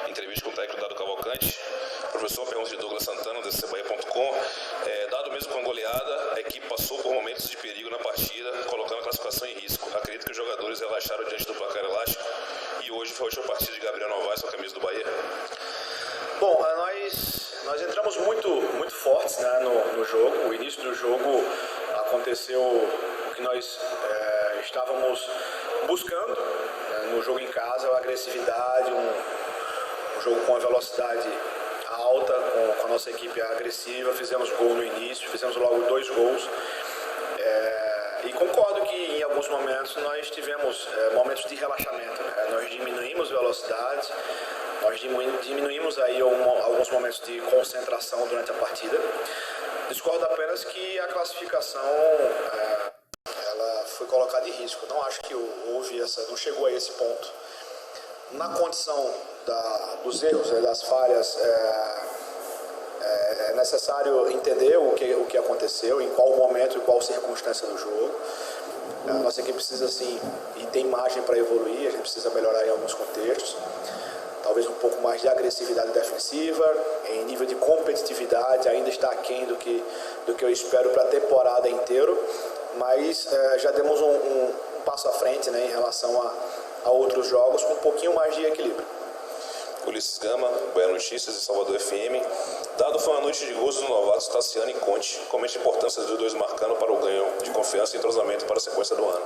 Entrevista com o técnico Dado Cavalcante. Professor, pergunta de Douglas Santana, do DCBahia.com. Dado mesmo com a goleada, a equipe passou por momentos de perigo na partida, colocando a classificação em risco. Acredito que os jogadores relaxaram diante do placar elástico e hoje foi a última partida de Gabriel Novaes com a camisa do Bahia. Bom, nós entramos muito fortes, né, no jogo. O início do jogo aconteceu o que nós estávamos buscando no jogo em casa, a agressividade, um jogo com a velocidade alta, com a nossa equipe agressiva. Fizemos gol no início, fizemos logo 2 gols. E concordo que em alguns momentos nós tivemos momentos de relaxamento, né? Nós diminuímos velocidade, nós diminuímos aí alguns momentos de concentração durante a partida. Discordo apenas que a classificação ela foi colocada em risco. Não acho que não chegou a esse ponto. Na condição dos erros, das falhas, é necessário entender o que aconteceu, em qual momento e qual circunstância do jogo. A nossa equipe precisa, sim, e tem margem para evoluir, a gente precisa melhorar em alguns contextos. Talvez um pouco mais de agressividade defensiva, em nível de competitividade ainda está aquém do que eu espero para a temporada inteira, mas já demos um passo à frente, né, em relação a outros jogos com um pouquinho mais de equilíbrio. Ulisses Gama, Bahia Notícias e Salvador FM. Dado foi uma noite de gols dos novatos Tassiano e Conte. Comente a importância dos dois marcando para o ganho de confiança e entrosamento para a sequência do ano.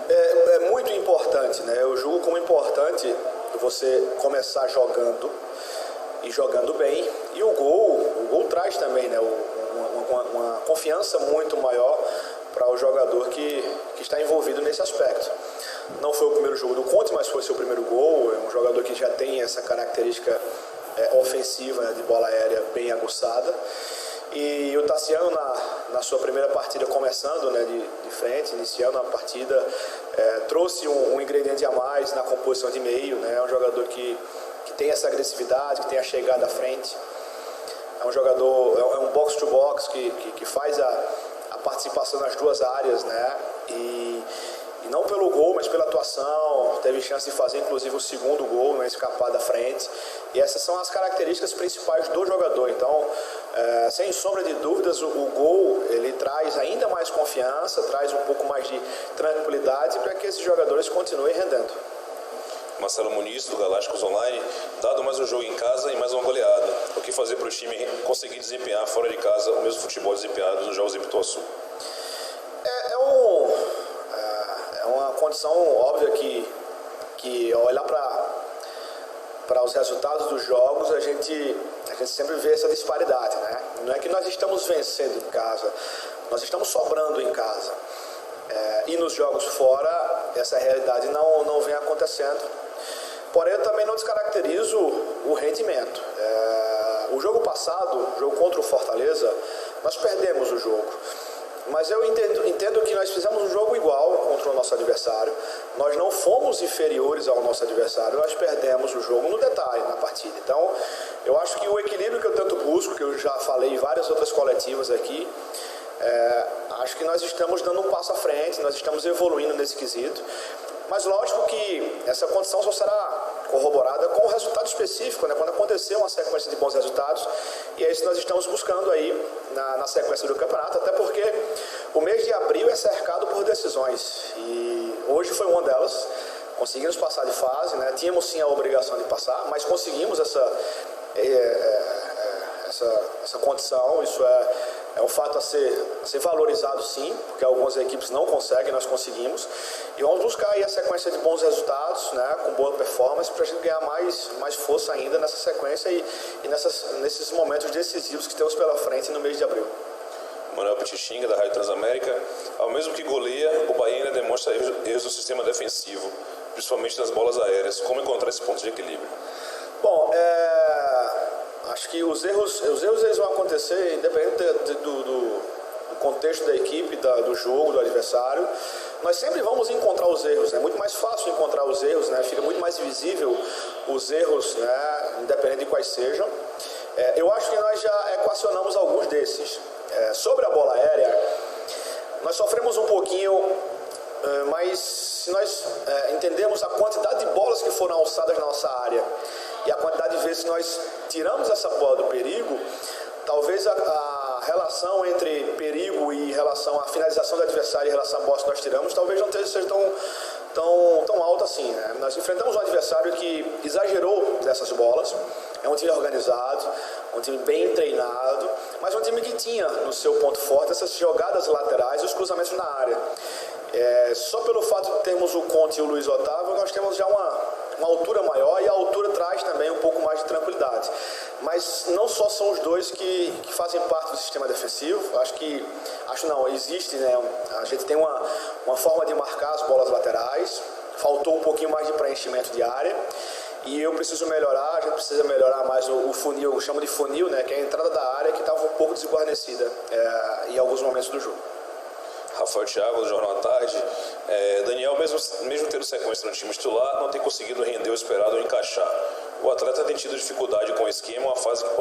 É muito importante, né? Eu julgo como importante você começar jogando e jogando bem. E o gol traz também, né, uma confiança muito maior para o jogador que está envolvido nesse aspecto. Não foi o primeiro jogo do Conte, mas foi seu primeiro gol. É um jogador que já tem essa característica ofensiva, né, de bola aérea bem aguçada. E o Tassiano, na sua primeira partida começando, né, de frente, iniciando a partida, trouxe um ingrediente a mais na composição de meio, né? É um jogador que tem essa agressividade, que tem a chegada à frente. É um jogador, é um box-to-box que faz a participação nas duas áreas, né? E não pelo gol, mas pela atuação, teve chance de fazer inclusive o segundo gol, né, escapar da frente. E essas são as características principais do jogador. Então, sem sombra de dúvidas, o gol ele traz ainda mais confiança, traz um pouco mais de tranquilidade para que esses jogadores continuem rendendo. Marcelo Muniz, do Galácticos Online. Dado mais um jogo em casa e mais uma goleada, o que fazer para o time conseguir desempenhar fora de casa o mesmo futebol desempenhado nos jogos em Pituaçu? É uma condição óbvia que olhar para os resultados dos jogos, a gente sempre vê essa disparidade, né? Não é que nós estamos vencendo em casa, nós estamos sobrando em casa. E nos jogos fora, essa realidade não vem acontecendo. Porém, eu também não descaracterizo o rendimento. O jogo passado, o jogo contra o Fortaleza, nós perdemos o jogo. Mas eu entendo que nós fizemos um jogo igual contra o nosso adversário. Nós não fomos inferiores ao nosso adversário, nós perdemos o jogo no detalhe, na partida. Então, eu acho que o equilíbrio que eu tanto busco, que eu já falei em várias outras coletivas aqui, acho que nós estamos dando um passo à frente, nós estamos evoluindo nesse quesito. Mas lógico que essa condição só será corroborada com o resultado específico, né? Quando acontecer uma sequência de bons resultados, e é isso que nós estamos buscando aí na sequência do campeonato, até porque o mês de abril é cercado por decisões, e hoje foi uma delas. Conseguimos passar de fase, né? Tínhamos sim a obrigação de passar, mas conseguimos essa condição. Isso é um fato a ser valorizado, sim, porque algumas equipes não conseguem, nós conseguimos. E vamos buscar aí a sequência de bons resultados, né, com boa performance, para a gente ganhar mais força ainda nessa sequência e nesses momentos decisivos que temos pela frente no mês de abril. Manuel Pitixinga, da Rádio Transamérica. Ao mesmo que goleia, o Bahia ainda demonstra erros do sistema defensivo, principalmente nas bolas aéreas. Como encontrar esse ponto de equilíbrio? Bom, acho que os erros eles vão acontecer independente do contexto da equipe, do jogo, do adversário. Nós sempre vamos encontrar os erros, é muito mais fácil encontrar os erros, né? Fica muito mais visível os erros, né? Independente de quais sejam. Eu acho que nós já equacionamos alguns desses. Sobre a bola aérea, nós sofremos um pouquinho, mas se nós entendemos a quantidade de bolas que foram alçadas na nossa área e a quantidade de vezes que nós tiramos essa bola do perigo, talvez a relação entre perigo e relação à finalização do adversário em relação à bola que nós tiramos, talvez não seja tão alta assim, né? Nós enfrentamos um adversário que exagerou dessas bolas, é um time organizado, um time bem treinado, mas um time que tinha no seu ponto forte essas jogadas laterais e os cruzamentos na área. Só pelo fato de termos o Conte e o Luiz Otávio, nós temos já uma altura maior, e a altura traz também um pouco mais de tranquilidade. Mas não só são os dois que fazem parte do sistema defensivo, existe, né? A gente tem uma forma de marcar as bolas laterais, faltou um pouquinho mais de preenchimento de área, e a gente precisa melhorar mais o funil, eu chamo de funil, né? Que é a entrada da área, que estava um pouco desguarnecida em alguns momentos do jogo. Rafael Thiago, do Jornal à Tarde. Daniel, mesmo tendo sequência no time titular, não tem conseguido render o esperado ou encaixar. O atleta tem tido dificuldade com o esquema, uma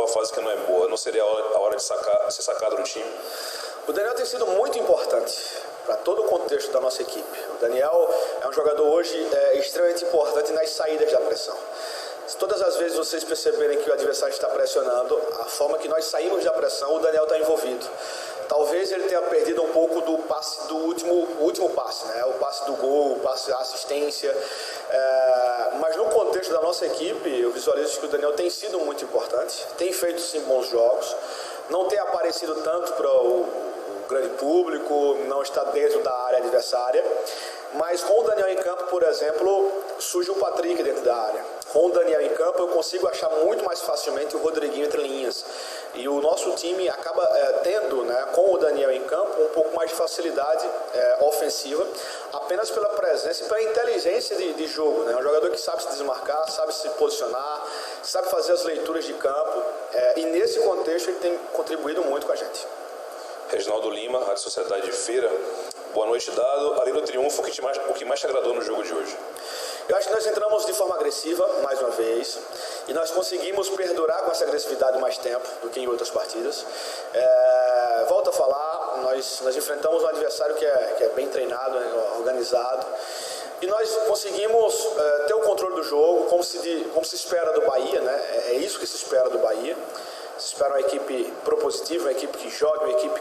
fase que não é boa. Não seria a hora de ser sacado do time? O Daniel tem sido muito importante para todo o contexto da nossa equipe. O Daniel é um jogador hoje extremamente importante nas saídas da pressão. Se todas as vezes vocês perceberem que o adversário está pressionando, a forma que nós saímos da pressão, o Daniel está envolvido. Talvez ele tenha perdido um pouco do passe do último passe, né? O passe do gol, o passe da assistência. Mas no contexto da nossa equipe, eu visualizo que o Daniel tem sido muito importante, tem feito sim bons jogos, não tem aparecido tanto para o grande público, não está dentro da área adversária. Mas com o Daniel em campo, por exemplo, surge o Patrick dentro da área. Com o Daniel em campo, eu consigo achar muito mais facilmente o Rodriguinho entre linhas. E o nosso time acaba tendo, né, com o Daniel em campo, um pouco mais de facilidade ofensiva, apenas pela presença e pela inteligência de jogo, né? Um jogador que sabe se desmarcar, sabe se posicionar, sabe fazer as leituras de campo. E nesse contexto ele tem contribuído muito com a gente. Reginaldo Lima, Rádio Sociedade de Feira. Boa noite, Dado. Além do triunfo, o que mais te agradou no jogo de hoje? Eu acho que nós entramos de forma agressiva, mais uma vez, e nós conseguimos perdurar com essa agressividade mais tempo do que em outras partidas. Volto a falar, nós enfrentamos um adversário que é bem treinado, organizado, e nós conseguimos ter o controle do jogo, como se espera do Bahia, né? É isso que se espera do Bahia. Se espera uma equipe propositiva, uma equipe que jogue, uma equipe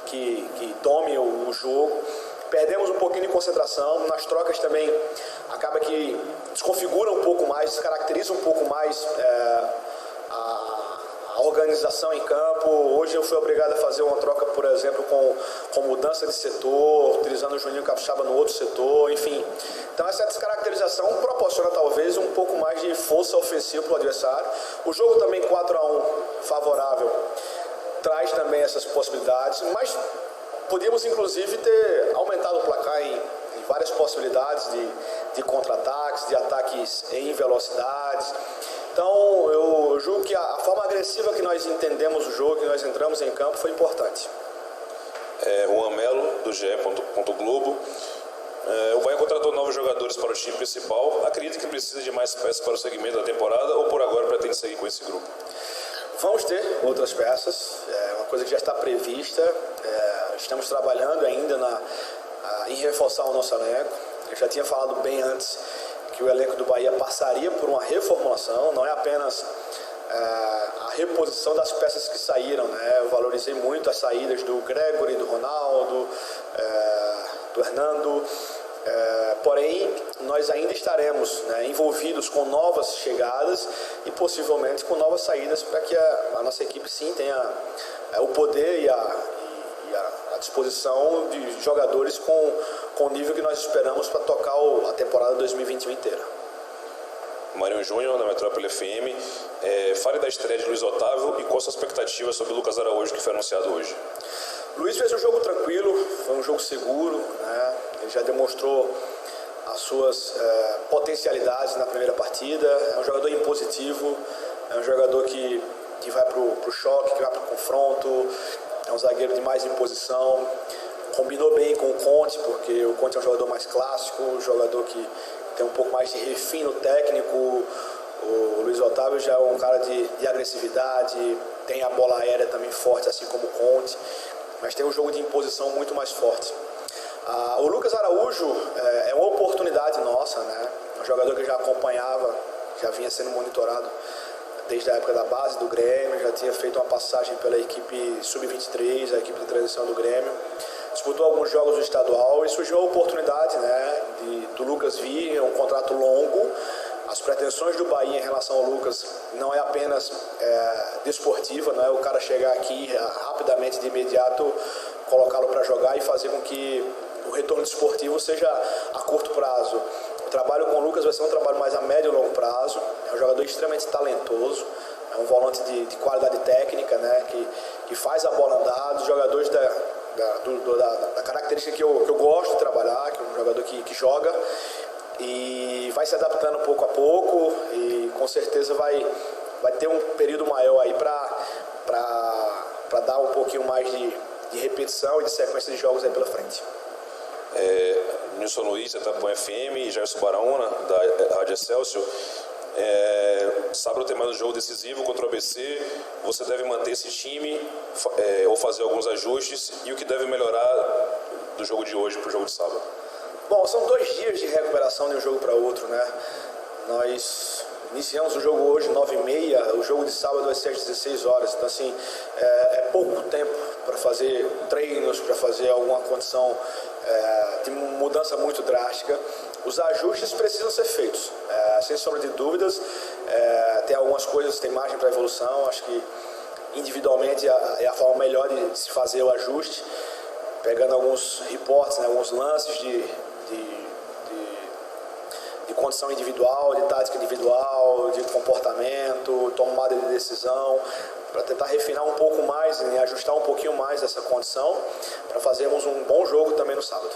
que tome o jogo. Perdemos um pouquinho de concentração, nas trocas também acaba que desconfigura um pouco mais, descaracteriza um pouco mais a organização em campo. Hoje eu fui obrigado a fazer uma troca, por exemplo, com mudança de setor, utilizando o Juninho Capixaba no outro setor, enfim. Então essa descaracterização proporciona talvez um pouco mais de força ofensiva para o adversário. O jogo também 4-1 favorável traz também essas possibilidades, mas podíamos inclusive ter aumentado o placar em várias possibilidades de contra-ataques, de ataques em velocidades. Então eu julgo que a forma agressiva que nós entendemos o jogo, que nós entramos em campo, foi importante. Juan Melo, do GE. Globo. O Bahia contratou novos jogadores para o time principal. Acredita que precisa de mais peças para o segmento da temporada ou por agora pretende seguir com esse grupo? Vamos ter outras peças, uma coisa que já está prevista. Estamos trabalhando ainda em reforçar o nosso elenco. Eu já tinha falado bem antes que o elenco do Bahia passaria por uma reformulação, não é apenas a reposição das peças que saíram, né? Eu valorizei muito as saídas do Gregory, do Ronaldo, do Hernando, porém nós ainda estaremos, né, envolvidos com novas chegadas e possivelmente com novas saídas para que a nossa equipe sim tenha o poder e a disposição de jogadores com o nível que nós esperamos para tocar a temporada 2021 inteira. Marinho Júnior, da Metrópole FM. Fale da estreia de Luiz Otávio e qual a sua expectativa sobre o Lucas Araújo, que foi anunciado hoje? Luiz fez um jogo tranquilo, foi um jogo seguro, né? Ele já demonstrou as suas potencialidades na primeira partida. É um jogador impositivo, é um jogador que vai para o choque, que vai para o confronto. É um zagueiro de mais imposição. Combinou bem com o Conte, porque o Conte é um jogador mais clássico, um jogador que tem um pouco mais de refino técnico. O Luiz Otávio já é um cara de agressividade, tem a bola aérea também forte, assim como o Conte, mas tem um jogo de imposição muito mais forte. O Lucas Araújo é uma oportunidade nossa, né? Um jogador que já acompanhava já vinha sendo monitorado desde a época da base do Grêmio, já tinha feito uma passagem pela equipe Sub-23, a equipe de transição do Grêmio. Disputou alguns jogos do estadual e surgiu a oportunidade, né, do Lucas vir, é um contrato longo. As pretensões do Bahia em relação ao Lucas não é apenas desportiva, não é o cara chegar aqui rapidamente, de imediato, colocá-lo para jogar e fazer com que o retorno desportivo seja a curto prazo. O trabalho com o Lucas vai ser um trabalho mais a médio e longo prazo. É um jogador extremamente talentoso, é um volante de qualidade técnica, né, que faz a bola andar, dos jogadores da característica que eu gosto de trabalhar, que é um jogador que joga e vai se adaptando pouco a pouco e com certeza vai ter um período maior aí para dar um pouquinho mais de repetição e de sequência de jogos aí pela frente. Nilson Luiz, da Itapuã FM, e Gerson Baraúna, da Rádio Excelsior. Sábado tem mais um jogo decisivo contra o ABC. Você deve manter esse time ou fazer alguns ajustes, e o que deve melhorar do jogo de hoje para o jogo de sábado? Bom, são 2 dias de recuperação de um jogo para outro, né? Nós iniciamos o jogo hoje 9h30, o jogo de sábado vai ser às 16 horas. Então, assim, é pouco tempo para fazer treinos, para fazer alguma condição de mudança muito drástica. Os ajustes precisam ser feitos, sem sombra de dúvidas. Tem algumas coisas, tem margem para evolução. Acho que individualmente é a forma melhor de se fazer o ajuste, pegando alguns reportes, né, alguns lances de condição individual, de tática individual, de comportamento, tomada de decisão, para tentar refinar um pouco mais e ajustar um pouquinho mais essa condição, para fazermos um bom jogo também no sábado.